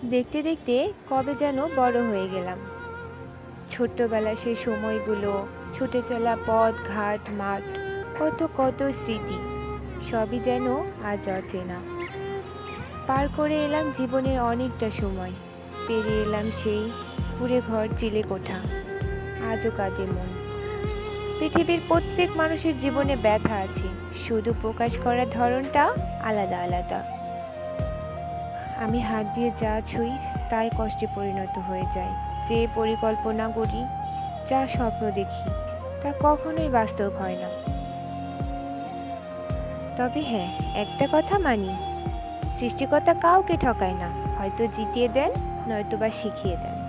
দেখতে দেখতে কবে যেন বড় হয়ে গেলাম। ছোট্টবেলার সেই সময়গুলো, ছুটে চলা পথ ঘাট মাঠ, কত কত স্মৃতি, সবই যেন আজ অচেনা। পার করে এলাম জীবনের অনেকটা সময়, পেরিয়ে এলাম সেই কুঁড়ে ঘর চিলে কোঠা। আজও কাঁদে মন। পৃথিবীর প্রত্যেক মানুষের জীবনে ব্যথা আছে, শুধু প্রকাশ করার ধরনটা আলাদা আলাদা। আমি হাত দিয়ে যা ছুঁই তাই কষ্টে পরিণত হয়ে যায়। যে পরিকল্পনা করি, যা স্বপ্ন দেখি, তা কখনোই বাস্তব হয় না। তবে হ্যাঁ, একটা কথা মানি, সৃষ্টিকর্তা কাউকে ঠকায় না, হয়তো জিতিয়ে দেন, নয়তো বা শিখিয়ে দেন।